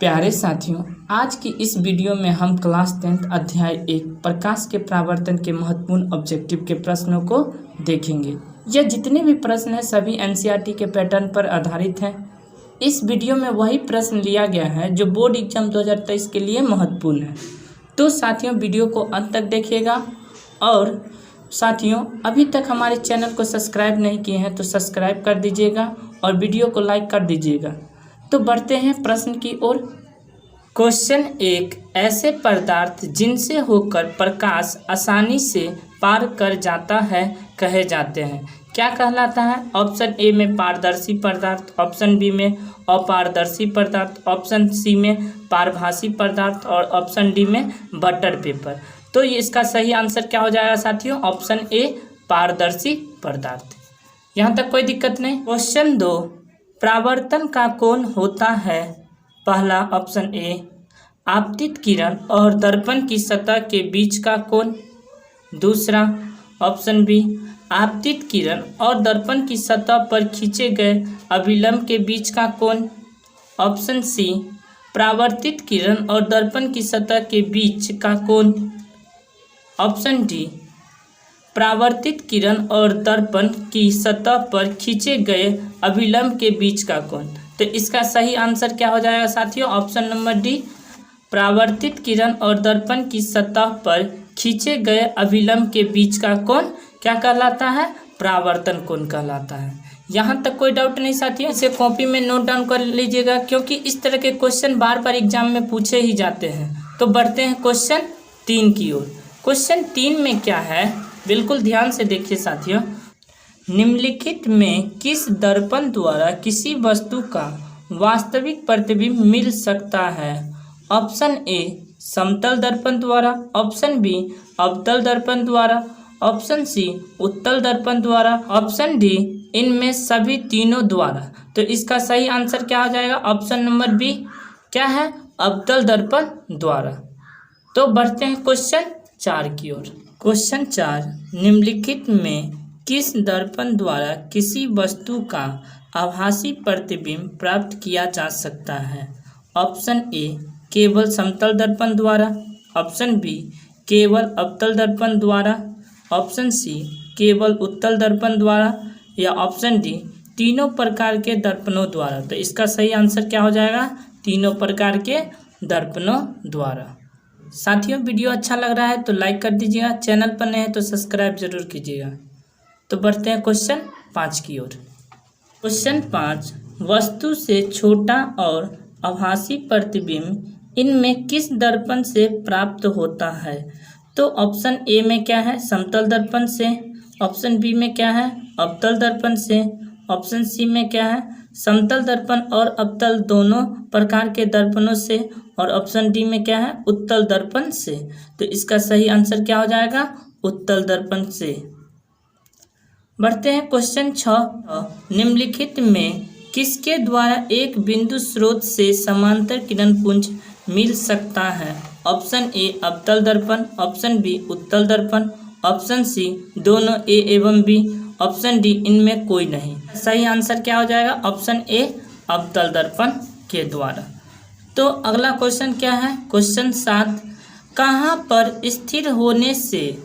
प्यारे साथियों, आज की इस वीडियो में हम क्लास 10 अध्याय 1 प्रकाश के परावर्तन के महत्वपूर्ण ऑब्जेक्टिव के प्रश्नों को देखेंगे। यह जितने भी प्रश्न हैं सभी एनसीईआरटी के पैटर्न पर आधारित हैं। इस वीडियो में वही प्रश्न लिया गया है जो बोर्ड एग्जाम 2023 के लिए महत्वपूर्ण है। तो साथियों, वीडियो को अंत तक देखिएगा। और साथियों, अभी तक हमारे चैनल को सब्सक्राइब नहीं किए हैं तो सब्सक्राइब कर दीजिएगा और वीडियो को लाइक कर दीजिएगा। तो बढ़ते हैं प्रश्न की ओर। क्वेश्चन 1, ऐसे पदार्थ जिनसे होकर प्रकाश आसानी से पार कर जाता है कहे जाते हैं, क्या कहलाता है? ऑप्शन ए में पारदर्शी पदार्थ, ऑप्शन बी में अपारदर्शी पदार्थ, ऑप्शन सी में पारभासी पदार्थ और ऑप्शन डी में बटर पेपर। तो ये इसका सही आंसर क्या हो जाएगा साथियों? ऑप्शन ए पारदर्शी पदार्थ। यहाँ तक कोई दिक्कत नहीं। क्वेश्चन 2, परावर्तन का कोण होता है? पहला ऑप्शन ए आपतित किरण और दर्पण की सतह के बीच का कोण, दूसरा ऑप्शन बी आपतित किरण और दर्पण की सतह पर खींचे गए अभिलंब के बीच का कोण, ऑप्शन सी परावर्तित किरण और दर्पण की सतह के बीच का कोण, ऑप्शन डी परावर्तित किरण और दर्पण की सतह पर खींचे गए अभिलंब के बीच का कोण। तो इसका सही आंसर क्या हो जाएगा साथियों? ऑप्शन नंबर डी परावर्तित किरण और दर्पण की सतह पर खींचे गए अभिलंब के बीच का कोण क्या कहलाता है? परावर्तन कोण कहलाता है। यहाँ तक कोई डाउट नहीं साथियों, इसे कॉपी में नोट डाउन कर लीजिएगा क्योंकि इस तरह के क्वेश्चन बार बार एग्जाम में पूछे ही जाते हैं। तो बढ़ते हैं क्वेश्चन 3 की ओर। क्वेश्चन 3 में क्या है, बिल्कुल ध्यान से देखिए साथियों। निम्नलिखित में किस दर्पण द्वारा किसी वस्तु का वास्तविक प्रतिबिंब मिल सकता है? ऑप्शन ए समतल दर्पण द्वारा, ऑप्शन बी अवतल दर्पण द्वारा, ऑप्शन सी उत्तल दर्पण द्वारा, ऑप्शन डी इनमें सभी तीनों द्वारा। तो इसका सही आंसर क्या हो जाएगा? ऑप्शन नंबर बी क्या है? अवतल दर्पण द्वारा। तो बढ़ते हैं क्वेश्चन 4 की ओर। क्वेश्चन 4, निम्नलिखित में किस दर्पण द्वारा किसी वस्तु का आभासी प्रतिबिंब प्राप्त किया जा सकता है? ऑप्शन ए केवल समतल दर्पण द्वारा, ऑप्शन बी केवल अवतल दर्पण द्वारा, ऑप्शन सी केवल उत्तल दर्पण द्वारा या ऑप्शन डी तीनों प्रकार के दर्पणों द्वारा। तो इसका सही आंसर क्या हो जाएगा? तीनों प्रकार के दर्पणों द्वारा। साथियों, वीडियो अच्छा लग रहा है तो लाइक कर दीजिएगा, चैनल पर नए हैं तो सब्सक्राइब जरूर कीजिएगा। तो बढ़ते हैं क्वेश्चन 5 की ओर। क्वेश्चन 5, वस्तु से छोटा और आभासी प्रतिबिंब इनमें किस दर्पण से प्राप्त होता है? तो ऑप्शन ए में क्या है? समतल दर्पण से, ऑप्शन बी में क्या है? अवतल दर्पण से, ऑप्शन सी में क्या है? समतल दर्पण और अवतल दोनों प्रकार के दर्पणों से, और ऑप्शन डी में क्या है? उत्तल दर्पण से। तो इसका सही आंसर क्या हो जाएगा? उत्तल दर्पण से। बढ़ते हैं क्वेश्चन 6, निम्नलिखित में किसके द्वारा एक बिंदु स्रोत से समांतर किरण पुंज मिल सकता है? ऑप्शन ए अवतल दर्पण, ऑप्शन बी उत्तल दर्पण, ऑप्शन सी दोनों ए एवं बी, ऑप्शन डी इनमें कोई नहीं। सही आंसर क्या हो जाएगा? ऑप्शन ए अवतल दर्पण के द्वारा। तो अगला क्वेश्चन क्या है? क्वेश्चन 7, कहाँ पर स्थिर होने से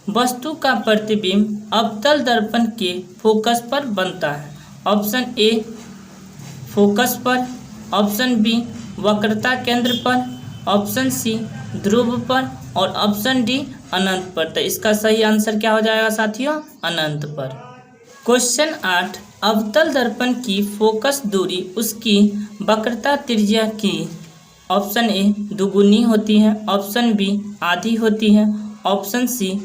वस्तु का प्रतिबिंब अवतल दर्पण के फोकस पर बनता है? ऑप्शन ए फोकस पर, ऑप्शन बी वक्रता केंद्र पर, ऑप्शन सी ध्रुव पर और ऑप्शन डी अनंत पर। तो इसका सही आंसर क्या हो जाएगा साथियों? अनंत पर। क्वेश्चन 8, अवतल दर्पण की फोकस दूरी उसकी वक्रता त्रिज्या की ऑप्शन ए दुगुनी होती है, ऑप्शन बी आधी होती है, ऑप्शन सी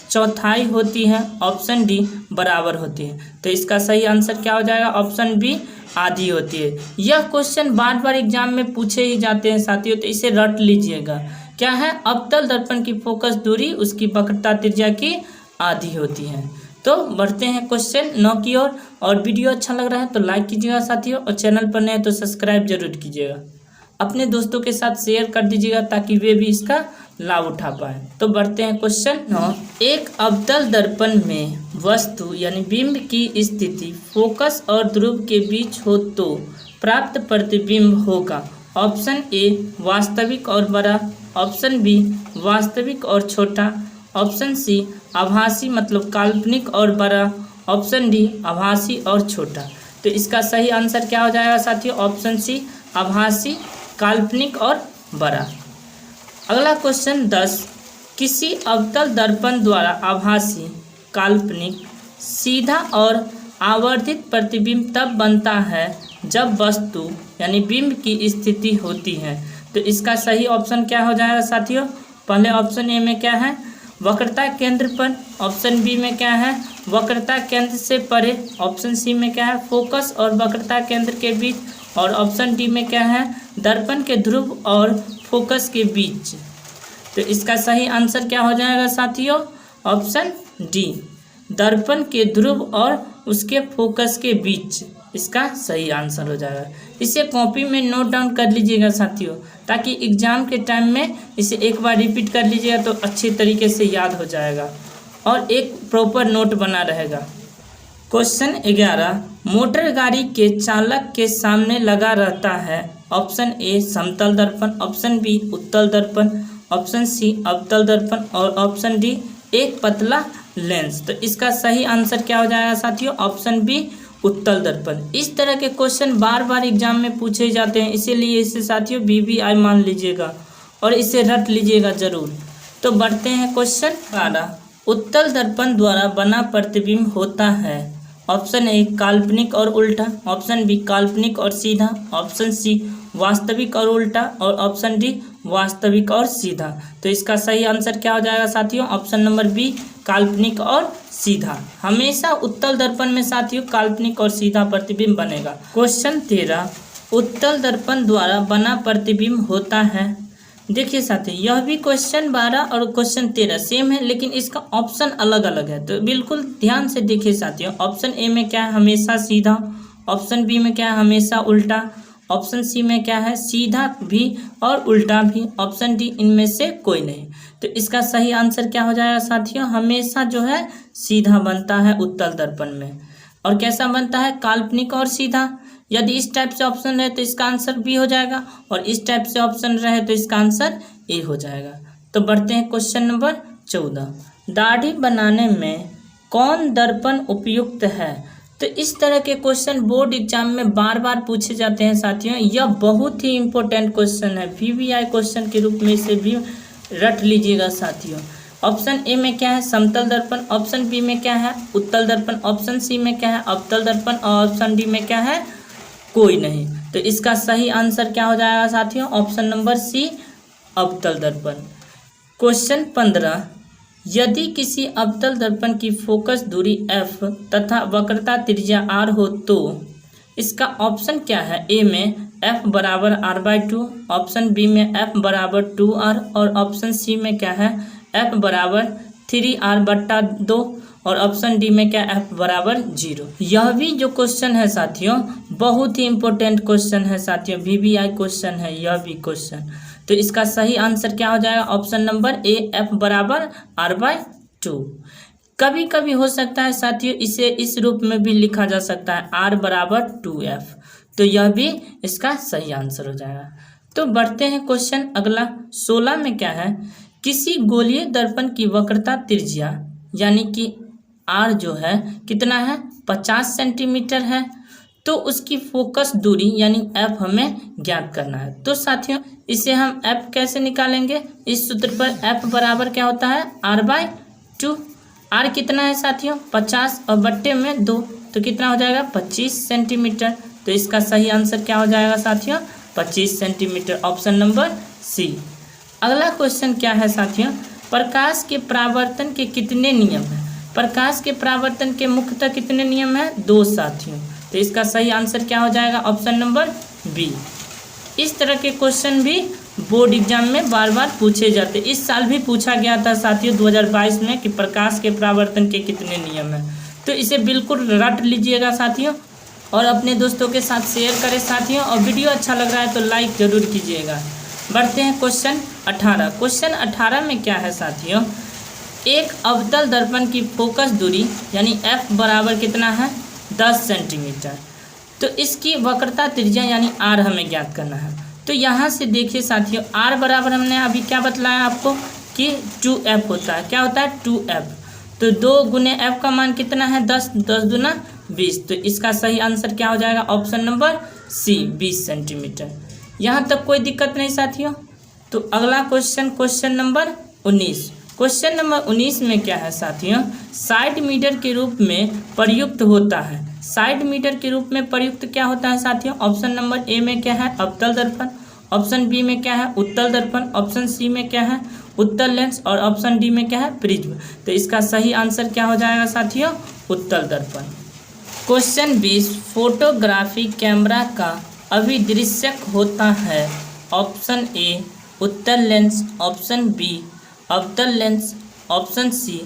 चौथाई होती है, ऑप्शन डी बराबर होती है। तो इसका सही आंसर क्या हो जाएगा? ऑप्शन बी आधी होती है। यह क्वेश्चन बार बार एग्जाम में पूछे ही जाते हैं साथियों, तो इसे रट लीजिएगा। क्या है? अवतल दर्पण की फोकस दूरी उसकी वक्रता त्रिज्या की आधी होती है। तो बढ़ते हैं क्वेश्चन 9 की ओर। और वीडियो अच्छा लग रहा है तो लाइक कीजिएगा साथियों, और चैनल पर नए तो सब्सक्राइब जरूर कीजिएगा। अपने दोस्तों के साथ शेयर कर दीजिएगा ताकि वे भी इसका लाभ उठा पाए। तो बढ़ते हैं क्वेश्चन 9, एक अवतल दर्पण में वस्तु यानी बिंब की स्थिति फोकस और ध्रुव के बीच हो तो प्राप्त प्रतिबिंब होगा ऑप्शन ए वास्तविक और बड़ा, ऑप्शन बी वास्तविक और छोटा, ऑप्शन सी आभासी मतलब काल्पनिक और बड़ा, ऑप्शन डी आभासी और छोटा। तो इसका सही आंसर क्या हो जाएगा साथियों? ऑप्शन सी आभासी, काल्पनिक और बड़ा। अगला क्वेश्चन 10, किसी अवतल दर्पण द्वारा आभासी, काल्पनिक, सीधा और आवर्धित प्रतिबिंब तब बनता है जब वस्तु यानी बिंब की स्थिति होती है। तो इसका सही ऑप्शन क्या हो जाएगा साथियों? पहले ऑप्शन ए में क्या है? वक्रता केंद्र पर, ऑप्शन बी में क्या है? वक्रता केंद्र से परे, ऑप्शन सी में क्या है? फोकस और वक्रता केंद्र के बीच, और ऑप्शन डी में क्या है? दर्पण के ध्रुव और फोकस के बीच। तो इसका सही आंसर क्या हो जाएगा साथियों? ऑप्शन डी, दर्पण के ध्रुव और उसके फोकस के बीच, इसका सही आंसर हो जाएगा। इसे कॉपी में नोट डाउन कर लीजिएगा साथियों, ताकि एग्जाम के टाइम में इसे एक बार रिपीट कर लीजिएगा तो अच्छे तरीके से याद हो जाएगा और एक प्रॉपर नोट बना रहेगा। क्वेश्चन 11, मोटर गाड़ी के चालक के सामने लगा रहता है। ऑप्शन ए समतल दर्पण, ऑप्शन बी उत्तल दर्पण, ऑप्शन सी अवतल दर्पण और ऑप्शन डी एक पतला लेंस। तो इसका सही आंसर क्या हो जाएगा साथियों? ऑप्शन बी उत्तल दर्पण। इस तरह के क्वेश्चन बार बार एग्जाम में पूछे जाते हैं, इसीलिए इसे साथियों BBI मान लीजिएगा और इसे रट लीजिएगा जरूर। तो बढ़ते हैं क्वेश्चन 12, उत्तल दर्पण द्वारा बना प्रतिबिंब होता है। ऑप्शन ए काल्पनिक और उल्टा, ऑप्शन बी काल्पनिक और सीधा, ऑप्शन सी वास्तविक और उल्टा और ऑप्शन डी वास्तविक और सीधा। तो इसका सही आंसर क्या हो जाएगा साथियों? ऑप्शन नंबर बी काल्पनिक और सीधा। हमेशा उत्तल दर्पण में साथियों काल्पनिक और सीधा प्रतिबिंब बनेगा। क्वेश्चन 13, उत्तल दर्पण द्वारा बना प्रतिबिंब होता है। देखिए साथियों, यह भी क्वेश्चन 12 और क्वेश्चन 13 सेम है, लेकिन इसका ऑप्शन अलग अलग है। तो बिल्कुल ध्यान से देखिए साथियों, ऑप्शन ए में क्या है? हमेशा सीधा, ऑप्शन बी में क्या है? हमेशा उल्टा, ऑप्शन सी में क्या है? सीधा भी और उल्टा भी, ऑप्शन डी इनमें से कोई नहीं। तो इसका सही आंसर क्या हो जाएगा साथियों? हमेशा जो है सीधा बनता है उत्तल दर्पण में। और कैसा बनता है? काल्पनिक और सीधा। यदि इस टाइप से ऑप्शन रहे तो इसका आंसर बी हो जाएगा, और इस टाइप से ऑप्शन रहे तो इसका आंसर ए हो जाएगा। तो बढ़ते हैं क्वेश्चन नंबर 14, दाढ़ी बनाने में कौन दर्पण उपयुक्त है? तो इस तरह के क्वेश्चन बोर्ड एग्जाम में बार बार पूछे जाते हैं साथियों। यह बहुत ही इंपॉर्टेंट क्वेश्चन है, BBI क्वेश्चन के रूप में इसे भी रट लीजिएगा साथियों। ऑप्शन ए में क्या है? समतल दर्पण, ऑप्शन बी में क्या है? उत्तल दर्पण, ऑप्शन सी में क्या है? अवतल दर्पण और ऑप्शन डी में क्या है? कोई नहीं। तो इसका सही आंसर क्या हो जाएगा साथियों? ऑप्शन नंबर सी अवतल दर्पण। क्वेश्चन 15, यदि किसी अवतल दर्पण की फोकस दूरी f तथा वक्रता त्रिज्या r हो तो इसका ऑप्शन क्या है? ए में f बराबर r/2, ऑप्शन बी में f बराबर 2r और ऑप्शन सी में क्या है? f बराबर 3r/2 और ऑप्शन डी में क्या? f बराबर 0। यह भी जो क्वेश्चन है साथियों बहुत ही इंपॉर्टेंट क्वेश्चन है साथियों, BBI क्वेश्चन है यह भी क्वेश्चन। तो इसका सही आंसर क्या हो जाएगा? ऑप्शन नंबर ए f बराबर r/2। कभी कभी हो सकता है साथियों इसे इस रूप में भी लिखा जा सकता है r बराबर 2f। तो यह भी इसका सही आंसर हो जाएगा। तो बढ़ते हैं क्वेश्चन अगला 16 में क्या है? किसी गोलीय दर्पण की वक्रता त्रिज्या यानी कि r जो है कितना है? 50 सेंटीमीटर है। तो उसकी फोकस दूरी यानी f हमें ज्ञात करना है। तो साथियों इसे हम f कैसे निकालेंगे? इस सूत्र पर f बराबर क्या होता है? r/2। r कितना है साथियों? 50 और बट्टे में 2, तो कितना हो जाएगा? 25 सेंटीमीटर। तो इसका सही आंसर क्या हो जाएगा साथियों? 25 सेंटीमीटर, ऑप्शन नंबर सी। अगला क्वेश्चन क्या है साथियों? प्रकाश के परावर्तन के कितने नियम हैं? प्रकाश के परावर्तन के मुख्यतः कितने नियम हैं? 2 साथियों। तो इसका सही आंसर क्या हो जाएगा? Option number B. इस तरह के क्वेश्चन भी बोर्ड एग्जाम में बार बार पूछे जाते। इस साल भी पूछा गया था साथियों 2022 में कि प्रकाश के परावर्तन के कितने नियम हैं। तो इसे बिल्कुल रट लीजिएगा साथियों और अपने दोस्तों के साथ शेयर करें साथियों, और वीडियो अच्छा लग रहा है तो लाइक जरूर कीजिएगा। बढ़ते हैं क्वेश्चन 18। क्वेश्चन 18 में क्या है साथियों? एक अवतल दर्पण की फोकस दूरी यानी f बराबर कितना है? 10 सेंटीमीटर। तो इसकी वक्रता त्रिज्या यानी r हमें ज्ञात करना है। तो यहाँ से देखिए साथियों, r बराबर हमने अभी क्या बतलाया आपको कि 2f होता है। क्या होता है? 2f। तो 2 गुने f का मान कितना है? 10, 10 दूना 20। तो इसका सही आंसर क्या हो जाएगा? Option number C, 20 centimetre. यहाँ तक कोई दिक्कत नहीं साथियों। तो अगला question, question number 19। Question number 19 में क्या है साथियों? साइड मीटर के रूप में प्रयुक्त होता है। साइड मीटर के रूप में प्रयुक्त क्या होता है साथियों? ऑप्शन नंबर ए में क्या है? अवतल दर्पण। ऑप्शन बी में क्या है? उत्तल दर्पण। ऑप्शन सी में क्या है? उत्तल लेंस। और ऑप्शन डी में क्या है? प्रिज्म। तो इसका सही आंसर क्या हो जाएगा साथियों? उत्तल दर्पण। क्वेश्चन 20, फोटोग्राफी कैमरा का अभिदृश्यक होता है। ऑप्शन ए उत्तल लेंस, ऑप्शन बी अवतल लेंस, ऑप्शन सी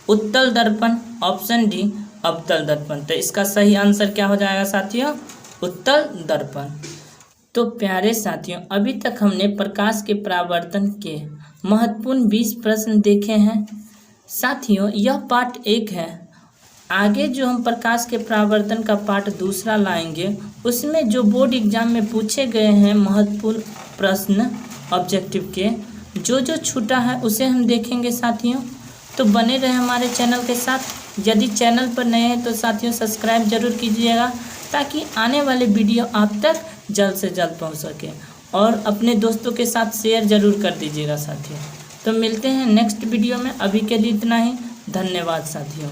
उत्तल दर्पण, ऑप्शन डी अवतल दर्पण। तो इसका सही आंसर क्या हो जाएगा साथियों? उत्तल दर्पण। तो प्यारे साथियों, अभी तक हमने प्रकाश के परावर्तन के महत्वपूर्ण 20 प्रश्न देखे हैं। साथियों, यह पार्ट 1 है। आगे जो हम प्रकाश के परावर्तन का पार्ट 2 लाएंगे, उसमें जो बोर्ड एग्जाम में पूछे गए हैं महत्वपूर्ण प्रश्न ऑब्जेक्टिव के, जो छूटा है उसे हम देखेंगे साथियों। तो बने रहे हमारे चैनल के साथ। यदि चैनल पर नए हैं तो साथियों सब्सक्राइब जरूर कीजिएगा, ताकि आने वाले वीडियो आप तक जल्द से जल्द पहुंच सके। और अपने दोस्तों के साथ शेयर जरूर कर दीजिएगा साथियों। तो मिलते हैं नेक्स्ट वीडियो में। अभी के लिए इतना ही। धन्यवाद साथियों।